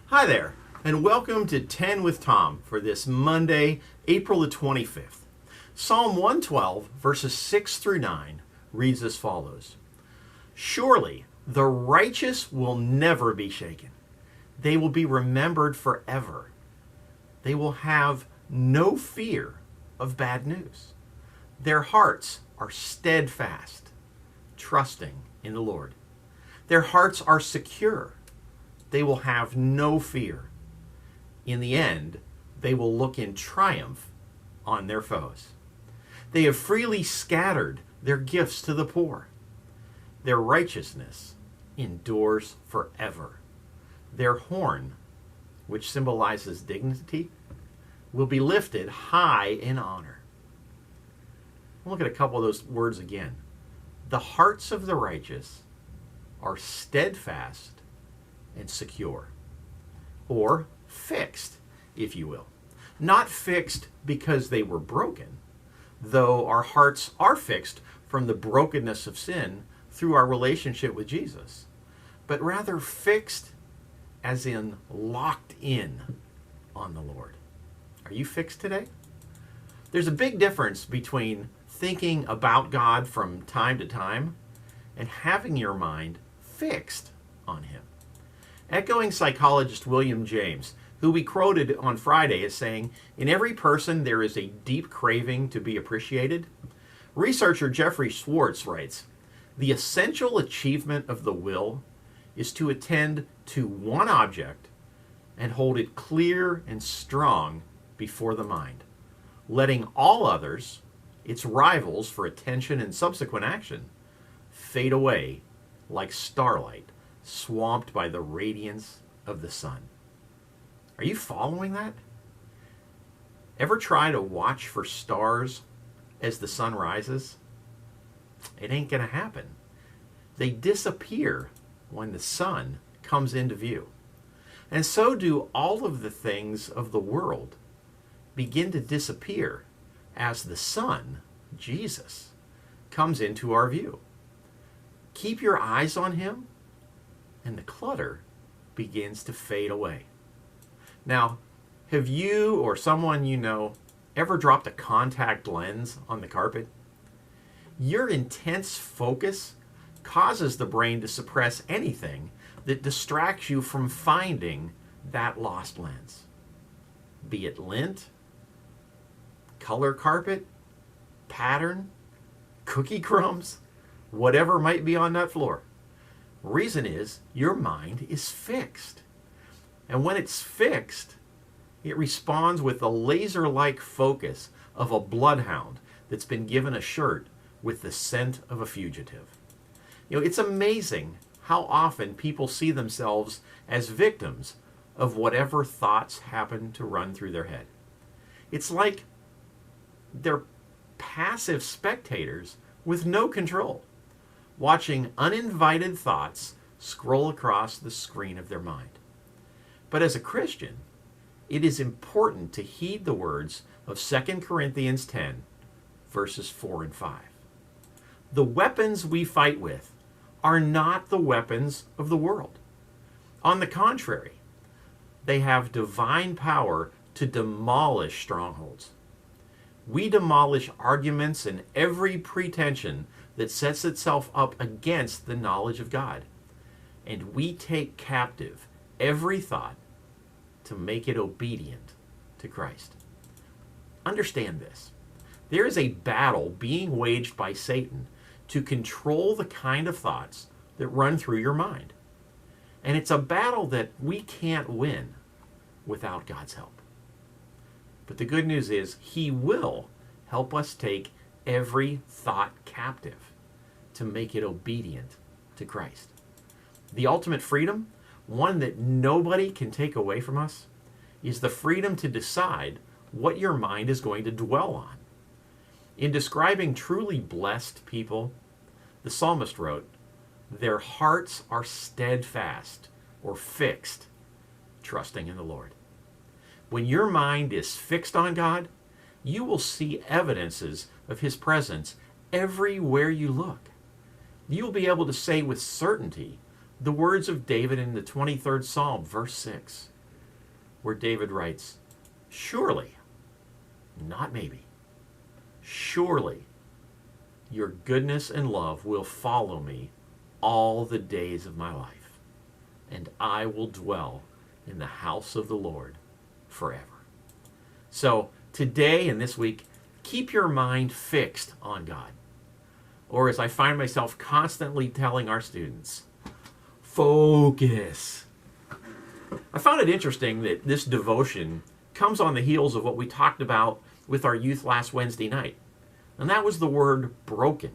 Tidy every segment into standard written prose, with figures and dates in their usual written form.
Hi there, and welcome to 10 with Tom for this Monday, April the 25th. Psalm 112, verses 6 through 9 reads as follows. Surely the righteous will never be shaken. They will be remembered forever. They will have no fear of bad news. Their hearts are steadfast, trusting in the Lord. Their hearts are secure. They will have no fear. In the end, they will look in triumph on their foes. They have freely scattered their gifts to the poor. Their righteousness endures forever. Their horn, which symbolizes dignity, will be lifted high in honor. Look at a couple of those words again. The hearts of the righteous are steadfast and secure, or fixed, if you will. Not fixed because they were broken, though our hearts are fixed from the brokenness of sin through our relationship with Jesus, but rather fixed as in locked in on the Lord. Are you fixed today? There's a big difference between thinking about God from time to time and having your mind fixed on Him. Echoing psychologist William James, who we quoted on Friday as saying, in every person there is a deep craving to be appreciated, researcher Jeffrey Schwartz writes, the essential achievement of the will is to attend to one object and hold it clear and strong before the mind, letting all others, its rivals for attention and subsequent action, fade away like starlight swamped by the radiance of the sun. Are you following that? Ever try to watch for stars as the sun rises? It ain't gonna happen. They disappear when the sun comes into view. And so do all of the things of the world begin to disappear as the sun, Jesus, comes into our view. Keep your eyes on Him, and the clutter begins to fade away. Now, have you or someone you know ever dropped a contact lens on the carpet? Your intense focus causes the brain to suppress anything that distracts you from finding that lost lens. Be it lint, color carpet, pattern, cookie crumbs, whatever might be on that floor. Reason is, your mind is fixed. And when it's fixed, it responds with the laser-like focus of a bloodhound that's been given a shirt with the scent of a fugitive. You know, it's amazing how often people see themselves as victims of whatever thoughts happen to run through their head. It's like they're passive spectators with no control, watching uninvited thoughts scroll across the screen of their mind. But as a Christian, it is important to heed the words of 2 Corinthians 10, verses 4 and 5. The weapons we fight with are not the weapons of the world. On the contrary, they have divine power to demolish strongholds. We demolish arguments and every pretension that sets itself up against the knowledge of God. And we take captive every thought to make it obedient to Christ. Understand this. There is a battle being waged by Satan to control the kind of thoughts that run through your mind. And it's a battle that we can't win without God's help. But the good news is He will help us take every thought captive to make it obedient to Christ. The ultimate freedom, one that nobody can take away from us, is the freedom to decide what your mind is going to dwell on. In describing truly blessed people, the psalmist wrote, their hearts are steadfast or fixed, trusting in the Lord. When your mind is fixed on God, you will see evidences of His presence everywhere you look. You'll be able to say with certainty the words of David in the 23rd Psalm, verse 6. where David writes, surely, not maybe, surely your goodness and love will follow me all the days of my life, and I will dwell in the house of the Lord forever. So today and this week, keep your mind fixed on God. Or as I find myself constantly telling our students, focus. I found it interesting that this devotion comes on the heels of what we talked about with our youth last Wednesday night. And that was the word broken.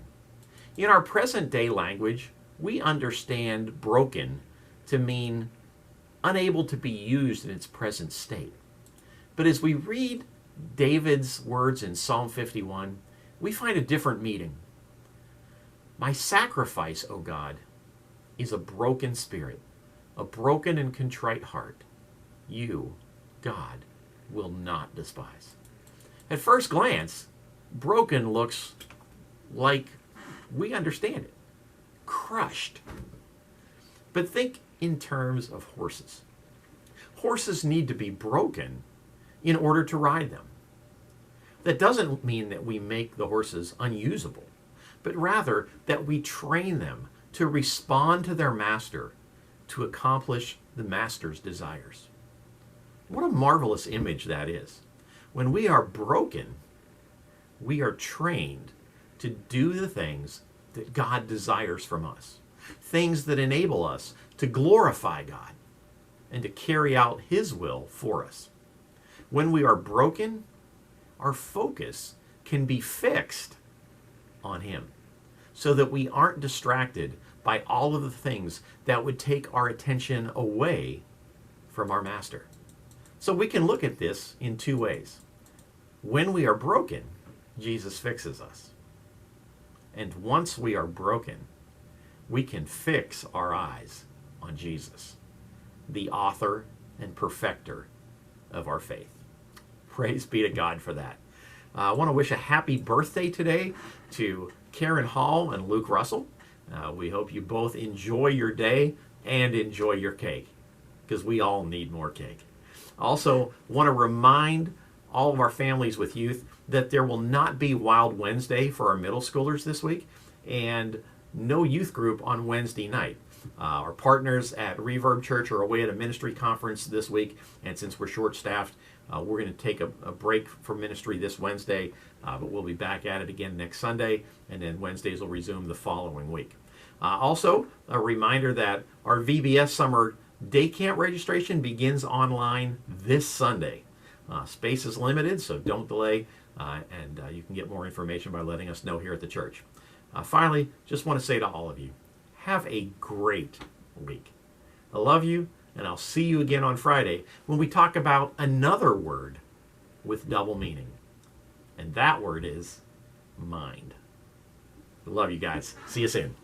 In our present day language, we understand broken to mean unable to be used in its present state. But as we read David's words in Psalm 51, we find a different meaning. My sacrifice, O God, is a broken spirit, a broken and contrite heart. You, God, will not despise. At first glance, broken looks like we understand it. Crushed. But think in terms of horses. Horses need to be broken in order to ride them. That doesn't mean that we make the horses unusable, but rather that we train them to respond to their master to accomplish the master's desires. What a marvelous image that is. When we are broken, we are trained to do the things that God desires from us, things that enable us to glorify God and to carry out His will for us. When we are broken, our focus can be fixed on Him so that we aren't distracted by all of the things that would take our attention away from our Master. So we can look at this in two ways. When we are broken, Jesus fixes us. And once we are broken, we can fix our eyes on Jesus, the author and perfecter of our faith. Praise be to God for that. I want to wish a happy birthday today to Karen Hall and Luke Russell. We hope you both enjoy your day and enjoy your cake, because we all need more cake. Also, want to remind all of our families with youth that there will not be Wild Wednesday for our middle schoolers this week, and no youth group on Wednesday night. Our partners at Reverb Church are away at a ministry conference this week, and since we're short-staffed, we're going to take a break from ministry this Wednesday, but we'll be back at it again next Sunday, and then Wednesdays will resume the following week. Also, a reminder that our VBS Summer Day Camp registration begins online this Sunday. Space is limited, so don't delay, and you can get more information by letting us know here at the church. Finally, just want to say to all of you, have a great week. I love you, and I'll see you again on Friday when we talk about another word with double meaning. And that word is mind. I love you guys. See you soon.